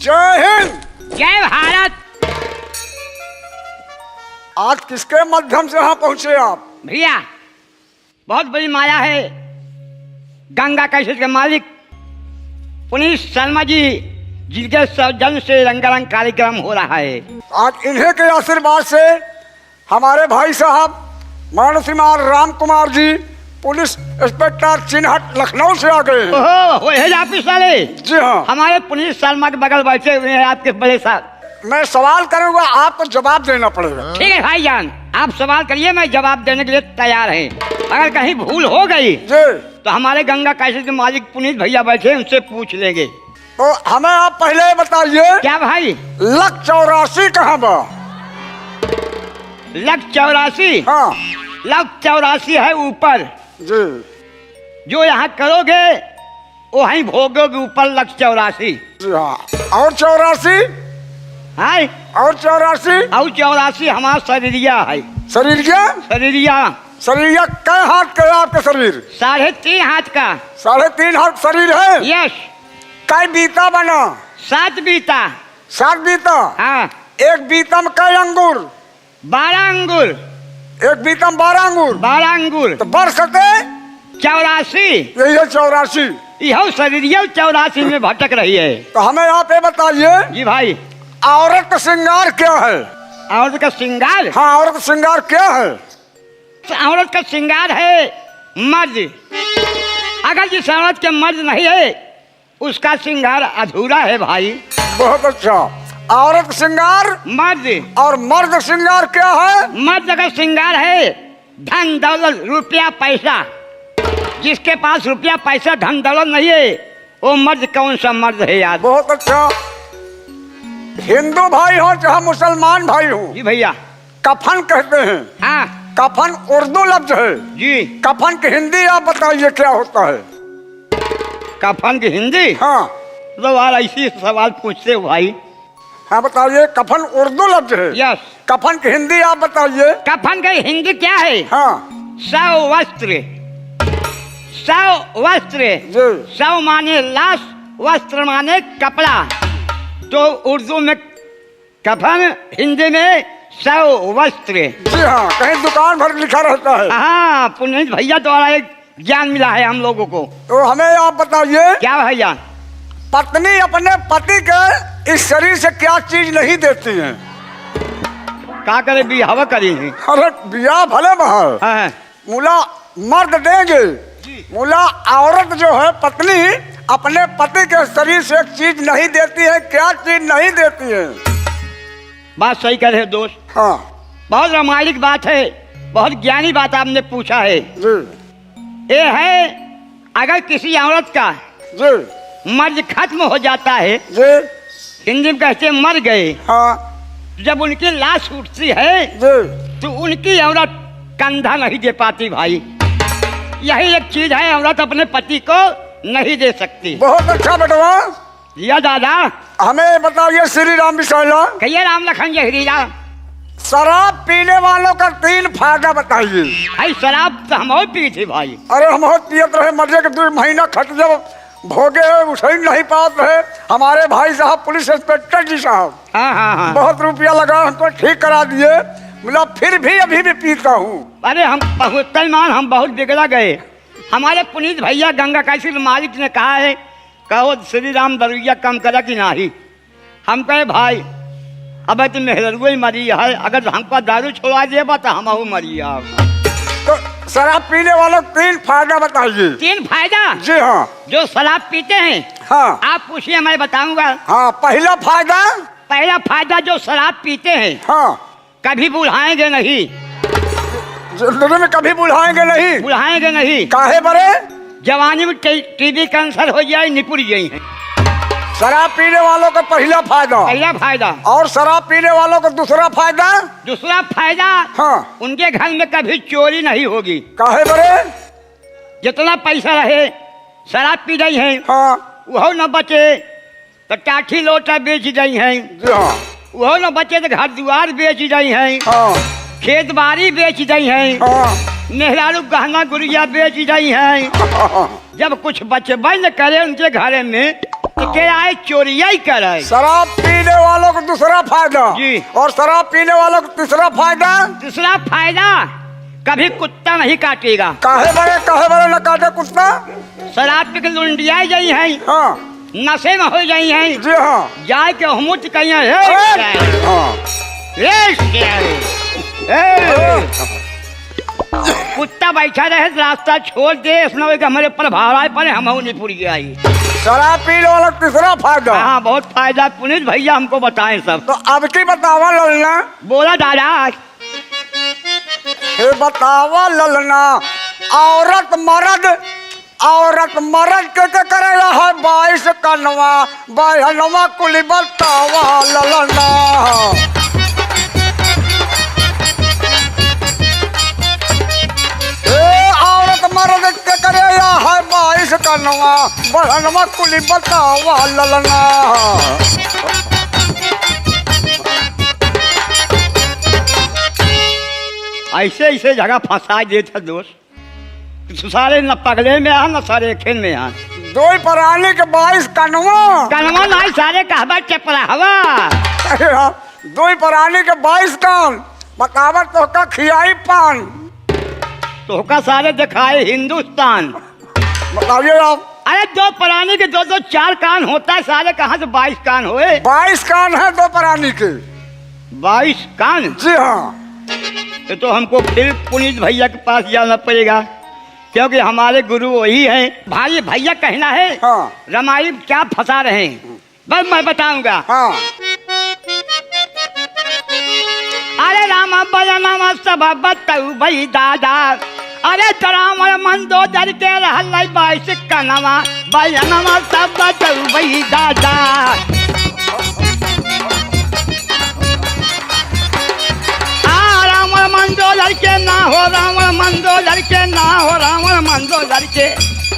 जय हिंद। जय भारत। आज किसके माध्यम से यहाँ पहुँचे आप? भैया बहुत बड़ी माया है। गंगा कैसेट के मालिक पुनीत शर्मा जी, जिनके सौजन्य से रंगारंग कार्यक्रम हो रहा है। आज इन्हीं के आशीर्वाद से हमारे भाई साहब माननीय श्रीमान राम कुमार जी पुलिस इंस्पेक्टर चिन्हट लखनऊ से आ गए हैं। ओहो, वो है ऑफिस वाले। जी हाँ, हमारे पुनीत शर्मा के बगल बैठे हुए हैं आपके बड़े साहब। मैं सवाल करूंगा, आपको जवाब देना पड़ेगा। ठीक है भाईजान, आप सवाल करिए, मैं जवाब देने के लिए तैयार है। अगर कहीं भूल हो गई जी तो हमारे गंगा कैसेट के मालिक पुनीत भैया बैठे, उनसे पूछ लेंगे। तो हमें आप पहले बताइए, क्या भाई? लक 84 कहाँ बा? लक 84? हाँ लक 84 है ऊपर। जी जो यहाँ करोगे वहीं भोगोगे, ऊपर लक 84। जी हाँ। और 84? है और 84? और 84 हमारा शरीरिया है। शरीर क्या? शरीरिया शरीर कै हाथ का है आपका शरीर? 3.5 हाथ का। 3.5 हाथ शरीर है। यस। कै बीता बना? 7 बीता। 7 बीता। हाँ। एक बीता में कै अंगूर? 12 अंगूर। एक बीता में 12 अंगूर। 12 अंगूर तो बरसते 84। यही है 84। यह शरीरिया 84 में भटक रही है। तो हमें आप ये बताइए, जी भाई, औरत का श्रृंगार क्या है? औरत का श्रृंगार? हाँ, औरत का श्रृंगार क्या है? औरत का श्रृंगार है मर्द। अगर जिस औरत के मर्द नहीं है उसका श्रृंगार अधूरा है भाई। बहुत अच्छा। औरत का श्रृंगार मर्द। और मर्द का श्रृंगार क्या है? मर्द का श्रृंगार है धन दौलत रुपया पैसा। जिसके पास रुपया पैसा धन दौलत नहीं है वो मर्द कौन सा मर्द है यार? बहुत अच्छा। हिंदू भाई हो चाहे मुसलमान भाई हो, जी भैया। कफन कहते हैं। हाँ कफन उर्दू लफ्ज है जी। कफन की हिंदी आप बताइए क्या होता है? कफन की हिंदी? हाँ तो यार ऐसी सवाल पूछते हो भाई। हाँ बताइए, कफन उर्दू लफ्ज है। यस। कफन की हिंदी आप बताइए। कफन की हिंदी क्या है? हाँ सौ वस्त्र। सौ वस्त्र। जी सौ माने लाश, वस्त्र माने कपड़ा। तो उर्दू में कफन, हिंदी में सौ वस्त्र। जी हाँ, कहीं दुकान भर लिखा रहता है। हाँ, पुनीत भैया द्वारा एक ज्ञान मिला है हम लोगों को। तो हमें आप बताइए, क्या भैया? पत्नी अपने पति के इस शरीर से क्या चीज नहीं देती है? का करे भी हवा करी है। अरे बिया भले महल हाँ। मुला मर्द देंगे, मुला औरत जो है पत्नी अपने पति के शरीर से एक चीज नहीं देती है। क्या चीज नहीं देती है? बात सही कह रहे हो दोस्त। हाँ बहुत रामायणिक बात है, बहुत ज्ञानी बात आपने पूछा है। जी ये है, अगर किसी औरत का जी मर्द खत्म हो जाता है, जी हिंदी में कहते हैं मर गए, हाँ जब उनकी लाश उठती है जी तो उनकी औरत कंधा नहीं दे पाती भाई। यही एक चीज है, औरत अपने पति को नहीं दे सकती। बहुत अच्छा बेटवा। या दादा, हमें बताइए श्री राम विशाला, कहिए राम लखन जहरीला। शराब पीने वालों का 3 फायदा बताइए। भाई शराब तो हम और पी थी भाई। अरे हम बहुत पियत रहे, मजे के 2 महीना खट जब भोगे उठ ही नहीं पाते रहे। हमारे भाई साहब पुलिस इंस्पेक्टर जी साहब हाँ हाँ हाँ। बहुत रुपया लगा, हमको ठीक करा दिए, बोला फिर भी अभी भी पीता हूँ। अरे हम बहुत मान, हम बहुत बिगड़ा गए। हमारे पुनीत भैया गंगा कैसेट मालिक ने कहा है, कहो श्री राम दरुइया कम करा कि नहीं। हम कहे भाई अब तो मेहरुआ ही मरी है, अगर हमको दारू छोड़ा देबा तो हम मरी। तो शराब पीने वालों को 3 फायदा बताइए। 3 फायदा? जी हाँ। जो शराब पीते हैं, हाँ आप पूछिए मैं बताऊंगा। हाँ, पहला फायदा। पहला फायदा, जो शराब पीते हैं हाँ, कभी बुलाएंगे नहीं। जिंदगी में कभी बुलाएंगे नहीं। बुलाएंगे नहीं। काहे बरे? जवानी में टीबी कैंसर हो जाए, निपुर गई है। शराब पीने वालों का पहला फायदा। पहला फायदा। और शराब पीने वालों का दूसरा फायदा? दूसरा फायदा, हाँ, उनके घर में कभी चोरी नहीं होगी। काहे बरे? जितना पैसा रहे शराब पी रही है, हाँ वह न बचे तो काठी लोटा बेच रही है, जी हाँ। वह न बचे तो घर द्वार बेच रही है, हाँ खेत बाड़ी बेच रही है, हाँ मेहरारू गहना गुड़िया बेच रही है। जब कुछ बचे न करे उनके घरे में तो के आए चोरिया ही करे। शराब पीने वालों को दूसरा फायदा जी। और शराब पीने वालों को तीसरा फायदा। दूसरा फायदा, कभी कुत्ता नहीं काटेगा। काहे बड़े न काटे कुत्ता। शराब पी के लुंडिया गई है, हाँ नशे में हो गई है, जी हाँ जाए के हमुच कहीं हाँ कुत्ता बैठा रहे रास्ता छोड़ दे, उसने कि हमारे पर भाड़ा पर हम नहीं पूरी आई। शराब पीने वाला तीसरा फायदा। हाँ बहुत फायदा, पुनीत भैया हमको बताएं सब। तो अब की बतावा ललना। बोला दादा। हे बतावा ललना, औरत मर्द के करेला है 22 कनवा बहनवा कुली बतावा ललना। औरत मर्द के करेला है 22 कनवा बहनवा कुली बतावा ललना। ऐसे ऐसे जगह फंसा देता दोस्त, सारे न पगले में आ न सारे खेल में आ। दो प्राणी के 22 कनवा कनवा नहीं सारे कहबा चपला हवा। दो प्राणी के 22 कान बतावा तो का खियाई पान। तो का सारे दिखाए हिंदुस्तान। बताइए आप। अरे दो प्राणी के दो दो 4 कान होता है, सारे कहाँ से 22 कान हुए। 22 कान है दो प्राणी के। 22 कान? जी हाँ। तो हमको फिर पुनीत भैया के पास जाना पड़ेगा, क्योंकि हमारे गुरु वही हैं। भाई भैया कहना है हाँ। रामायण क्या फंसा रहे हैं, बस मैं बताऊंगा। हाँ। अरे राम बयाना सब बताऊ भाई दादा, अरे रावण मन दो जर के रहल 22 कनवा बयाना सब बताऊ भाई दादा। रावण मन दो लड़के ना हो, रावण मन दो लड़के ना हो, रावण मन दो लड़के,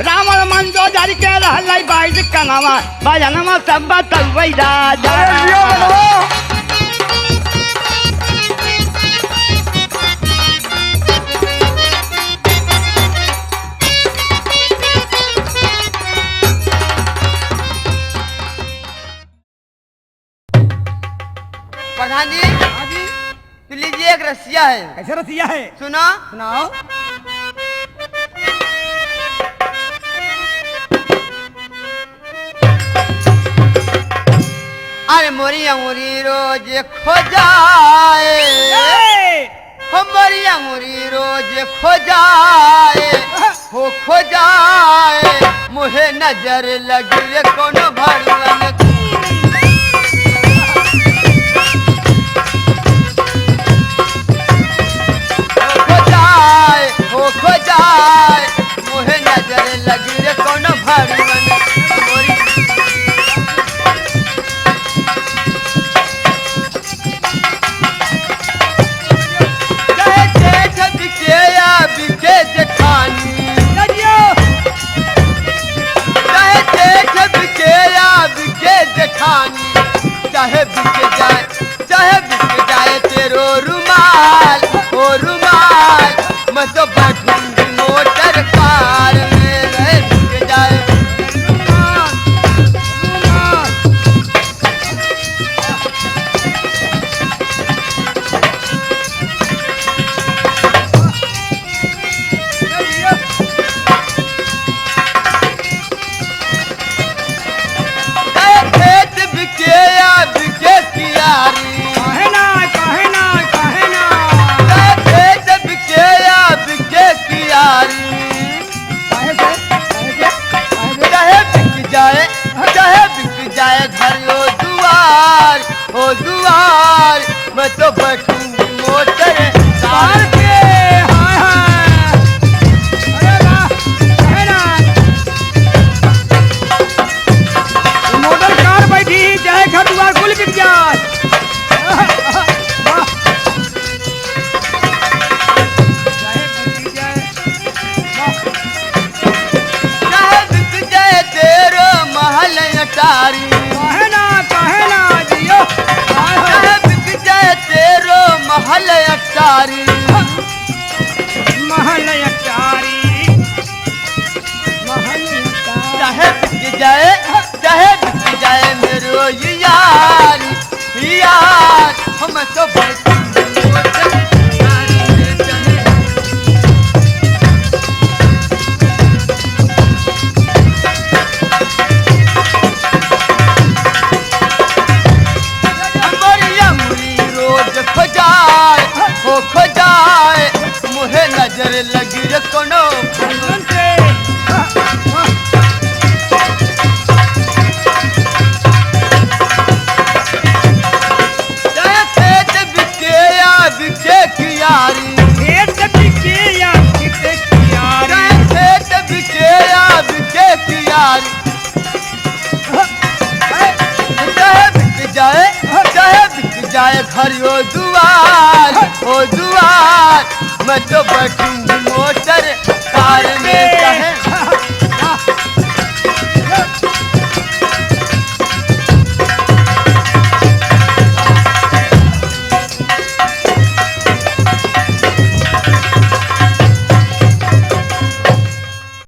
रावण मन दो लड़के रहल 22 कनवा बयाना सब बताऊ भाई दादा। प्रधान जी, तो लीजिए एक रसिया है। कैसे रसिया है? सुना सुनाओ। अरे मोरी अंगूरी रोज खो जाए, हमारी अंगूरी रोज खो जाए, हो खो जाए, मुहे नजर लगी रे कोनो भगवान। खो जाए मुहे नजर लगी रे कोनो भगवान। चाहे जेठ बिके या बिके जेठानी, चाहे जेठ बिके या बिके जेठानी, चाहे बिक जाए तेरो रुमाल ओ रुमाल, मैं तो बैठूंगी मोटर कार में रह बिक जाए। खेत बिके या बिके कियारी, खेत बिके या बिके कियारी, चाहे बिक जाए घर ओ दुआर, मैं तो बैठूंगी मोटर कार के। मोटर कार बैठी चाहे घर द्वार कुल बिक जाए। चाहे बिक जाए तेरो महल अटारी, जियो। चाहे बिक जाए तेरो महल अटारी, महल अटारी, चाहे बिक जाए हम तो बैठूंगी मोटर कार में चले। हमारी अमरी रोज खोजाए हो खोजाए मुहे नजर लगी रे कोनो चाहे खेत बिके या बिके कियारी खेत बिके या खेत कियारी चाहे खेत बिके या बिके कियारी चाहे बिक जाए घर ओ दुआर मैं तो बैठूंगी मोटर कार में चाहे